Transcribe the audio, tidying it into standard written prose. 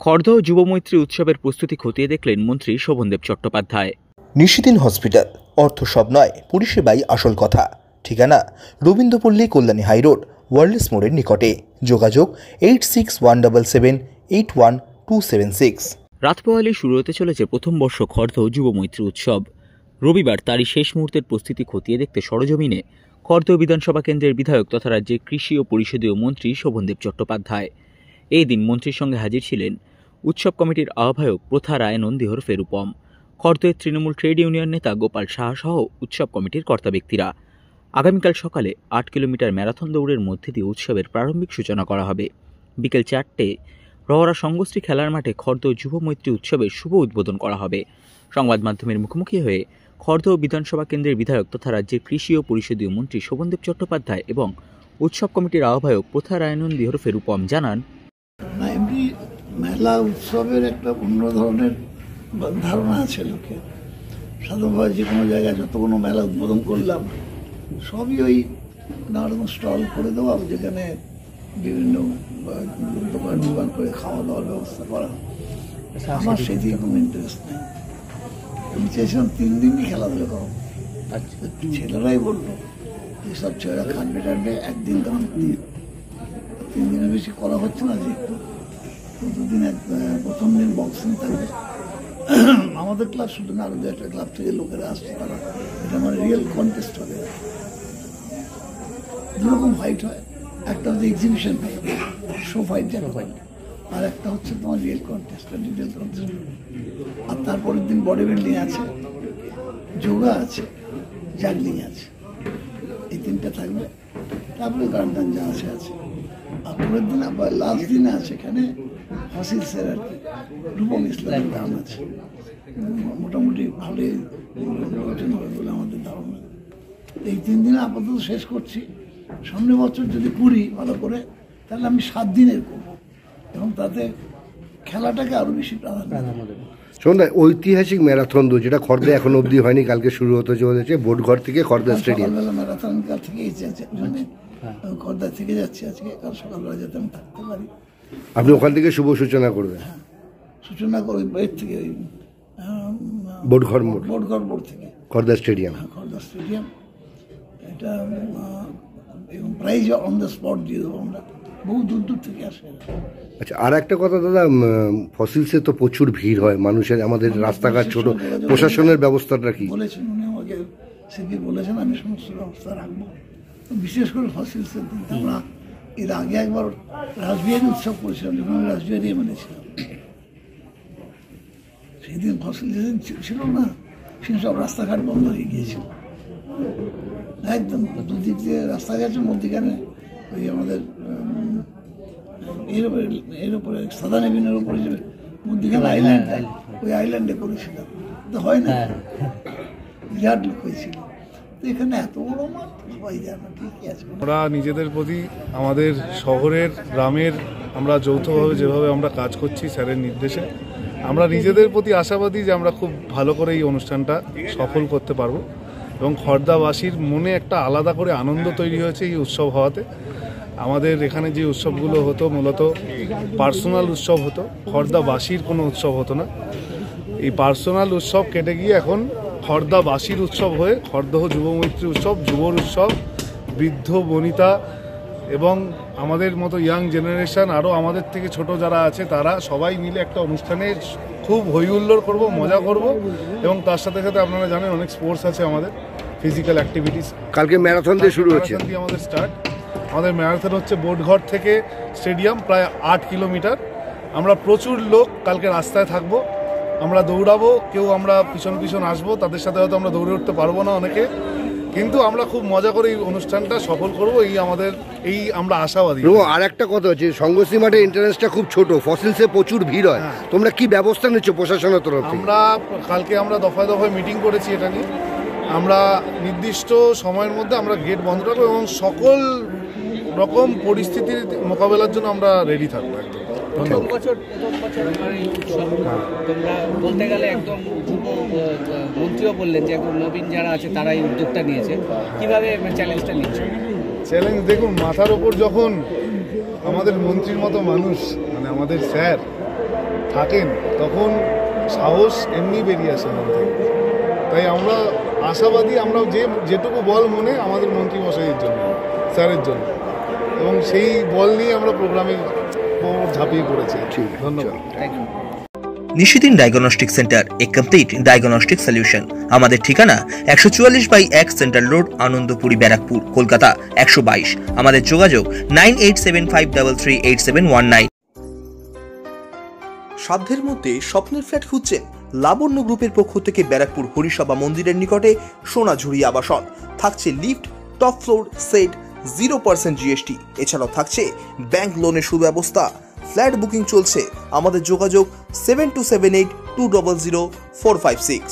খড়দহ যুবমৈত্রী উৎসবের প্রস্তুতি খতিয়ে দেখলেন মন্ত্রী শোভনদেব চট্টোপাধ্যায়। নিশিদিন হসপিটাল, অর্থ সব নয়, পরিষেবাই আসল কথা। ঠিকানা রবীন্দ্রপল্লী, কল্যাণী হাইরোড, ওয়ার্ল্ডস মোড়ের নিকটে। যোগাযোগ 8617781276। রাত পোহালেই শুরু হতে চলেছে প্রথম বর্ষ খড়দহ যুবমৈত্রী উৎসব। রবিবার তারই শেষ মুহূর্তের প্রস্তুতি খতিয়ে দেখতে সরজমিনে খড়দহ বিধানসভা কেন্দ্রের বিধায়ক তথা রাজ্যের কৃষি ও পরিষদীয় মন্ত্রী শোভনদেব চট্টোপাধ্যায়। এই দিন মন্ত্রীর সঙ্গে হাজির ছিলেন উৎসব কমিটির আহ্বায়ক প্রথা রায় নন্দীহর ফেরুপম, খড়দহের তৃণমূল ট্রেড ইউনিয়ন নেতা গোপাল সাহা সহ উৎসব কমিটির কর্তা ব্যক্তিরা। আগামীকাল সকালে 8 কিলোমিটার ম্যারাথন দৌড়ের মধ্যে দিয়ে উৎসবের প্রারম্ভিক সূচনা করা হবে। বিকেল 4টে রহরা সঙ্গশ্রী খেলার মাঠে খড়দহ যুবমৈত্রী উৎসবের শুভ উদ্বোধন করা হবে। সংবাদ মাধ্যমের মুখোমুখি হয়ে খড়দহ বিধানসভা কেন্দ্রের বিধায়ক তথা রাজ্যের কৃষি ও পরিষদীয় মন্ত্রী শোভনদেব চট্টোপাধ্যায় এবং উৎসব কমিটির আহ্বায়ক প্রথা রায় নন্দীহর ফেরুপম জানান, মেলা উৎসবের একটা অন্য ধরনের ধারণা আছে লোকের। সাধারণভাবে যে কোনো জায়গায় যত কোনো মেলা উদ্বোধন করলাম সবই ওই নানারকম স্টল করে দেওয়া, যেখানে বিভিন্ন দোকান করে খাওয়া দাওয়ার ব্যবস্থা করা। আমার সেদিকে কোনো ইন্টারেস্ট নেই। আমি চেয়েছিলাম 3 দিনই খেলাধুলা করো। ছেলেরাই বললো যেসব ছেলেরা খাটবে টাটবে একদিন তখন 3 দিনের বেশি করা হচ্ছে না, যে একটু দুদিন প্রথম দিন বক্সিং থাকবে। আমাদের ক্লাব শুধু না, আরো একটা ক্লাব থেকে লোকেরা আসছে, তারা এটা আমার রিয়েল কন্টেস্ট হবে। দুরকম ফাইট হয়, একটা হচ্ছে এক্সিবিশন ফাইট, শো ফাইট যাকে ফাইট, আর একটা হচ্ছে তোমার রিয়েল কন্টেস্ট, ডিটেল কন্টেস্ট। আর তারপরের দিন বডি বিল্ডিং আছে, যোগা আছে, জাগলিং আছে, এই 3টা থাকবে। তারপরে গান যা আছে। আর পরের দিন আবার লাস্ট দিনে আছে এখানে ফসিলসের আর কি রূপম ইসলামের গান আছে। মোটামুটি ভালোই আলোচনা হবে বলে আমাদের ধারণা। এই 3 দিনে আপাতত শেষ করছি। সামনের বছর যদি করি ভালো করে, তাহলে আমি 7 দিনের করবো এবং তাতে খেলাটাকে আরো বেশি প্রাধান্য দেবো। সন্ধ্যায় ঐতিহাসিক ম্যারাথন দৌড়, যেটা খড়দহ এখন অবধি হয়নি, কালকে শুরু হতে চলেছে বোটঘর থেকে খড়দহ স্টেডিয়াম। ম্যারাথন কাল থেকেই খড়দহ থেকে যাচ্ছি আজকে, কাল সকালবেলা যাতে আমি থাকতে পারি। আপনি ওখান থেকে শুভ সূচনা করবেন? হ্যাঁ, সূচনা করে এর থেকে ওই বোটঘর মোড় থেকে খড়দহ স্টেডিয়াম। হ্যাঁ, খড়দহ স্টেডিয়াম। এটা এবং প্রাইজ অন দ্য স্পট দিয়ে দেবো আমরা, বহু দূর থেকে আসে। আচ্ছা, আর একটা কথা দাদা, ফসিলসে তো প্রচুর ভিড় হয় মানুষের, আমাদের রাস্তাঘাট ছোট, প্রশাসনের ব্যবস্থাটা কি? বলেছেন উনি আমাকে, সিপি বলেছেন আমি সমস্ত ব্যবস্থা রাখবো, বিশেষ করে ফসিলসের দিন। আমরা এর আগে একবার রাসবিহারী উৎসব করেছিলাম, যখন আমি রাসবিহারী মেনেছিলাম, সেদিন ফসিলস ছিল না, সে সব রাস্তাঘাট বন্ধ হয়ে গিয়েছিল একদম। দুদিক দিয়ে রাস্তা গেছে, মধ্যখানে ওই আমাদের এর উপরে সাদা নেবিনের উপরে যে মধ্যখানে আইল্যান্ড, ওই আইল্যান্ডে করেছিলাম। তো হয় না, বিরাট লোক হয়েছিল। এখানে এত বড় মাঠ সবাই জানে, ঠিকই আছে। আমরা নিজেদের প্রতি, আমাদের শহরের গ্রামের, আমরা যৌথভাবে যেভাবে আমরা কাজ করছি স্যারের নির্দেশে, আমরা নিজেদের প্রতি আশাবাদী যে আমরা খুব ভালো করে এই অনুষ্ঠানটা সফল করতে পারবো। এবং খড়দাবাসীর মনে একটা আলাদা করে আনন্দ তৈরি হয়েছে এই উৎসব হওয়াতে। আমাদের এখানে যে উৎসবগুলো হতো মূলত পার্সোনাল উৎসব হতো, খড়দাবাসীর কোনো উৎসব হতো না। এই পার্সোনাল উৎসব কেটে গিয়ে এখন খড়দাবাসীর উৎসব হয়ে খড়দহ যুবমৈত্রী উৎসব, যুবর উৎসব, বৃদ্ধ বনিতা এবং আমাদের মতো ইয়াং জেনারেশন, আরও আমাদের থেকে ছোট যারা আছে, তারা সবাই মিলে একটা অনুষ্ঠানে খুব হইহুল্লোড় করব, মজা করব। এবং তার সাথে সাথে আপনারা জানেন অনেক স্পোর্টস আছে আমাদের, ফিজিক্যাল অ্যাক্টিভিটিস। কালকে ম্যারাথন দিয়ে শুরু হচ্ছে, আমাদের স্টার্ট। আমাদের ম্যারাথন হচ্ছে বোটঘর থেকে স্টেডিয়াম, প্রায় 8 কিলোমিটার। আমরা প্রচুর লোক কালকে রাস্তায় থাকবো, আমরা দৌড়াবো, কেউ আমরা পিছন আসবো, তাদের সাথে হয়তো আমরা দৌড়ে উঠতে পারবো না অনেকে, কিন্তু আমরা খুব মজা করে এই অনুষ্ঠানটা সফল করবো, এই আমরা আশাবাদী। আর একটা কথা হচ্ছে, সঙ্গশ্রী মাঠে এন্ট্রান্সটা খুব ছোট, ফসিলসে প্রচুর ভিড় হয়, তোমরা কি ব্যবস্থা নিচ্ছ প্রশাসনের তরফ থেকে? কালকে আমরা দফায় মিটিং করেছি এটা নিয়ে। আমরা নির্দিষ্ট সময়ের মধ্যে আমরা গেট বন্ধ রাখবো এবং সকল রকম পরিস্থিতির মোকাবেলার জন্য আমরা রেডি থাকবো একদম। প্রথম বছর তোমরা বলতে গেলে একদম যুব মন্ত্রীও বললেন যে একদম নবীন যারা আছে তারা এই উদ্যোগটা নিয়েছে, কিভাবে চ্যালেঞ্জটা নিচ্ছে? চ্যালেঞ্জ দেখুন, মাথার ওপর যখন আমাদের মন্ত্রীর মতো মানুষ, মানে আমাদের স্যার, থাকেন তখন সাহস এমনি বেরিয়ে আসে মন থেকে। তাই আমরা আশাবাদী, আমরা যেটুকু বল মনে আমাদের মন্ত্রী মশাইয়ের জন্য, স্যারের জন্য, এবং সেই বল নিয়ে আমরা প্রোগ্রামে ঝাঁপিয়ে পড়েছি। ধন্যবাদ। নিশিদিন ডায়াগনস্টিক সেন্টার, এ কমপ্লিট ডায়াগনস্টিক সলিউশন। আমাদের ঠিকানা 144/1 সেন্ট্রাল রোড, আনন্দপুরি, ব্যারাকপুর, কলকাতা 122। আমাদের যোগাযোগ 9875338719। সাধ্যের মধ্যে স্বপ্নের ফ্ল্যাট খুঁজছেন? লাবণ্য গ্রুপের পক্ষ থেকে ব্যারাকপুর হরিসভা মন্দিরের নিকটে সোনাঝুরি আবাসন। থাকছে lift, top floor, set, 0% GST। এছাড়াও থাকছে ব্যাংক লোনের সুব্যবস্থা। ফ্ল্যাট বুকিং চলছে। আমাদের যোগাযোগ 7278200456।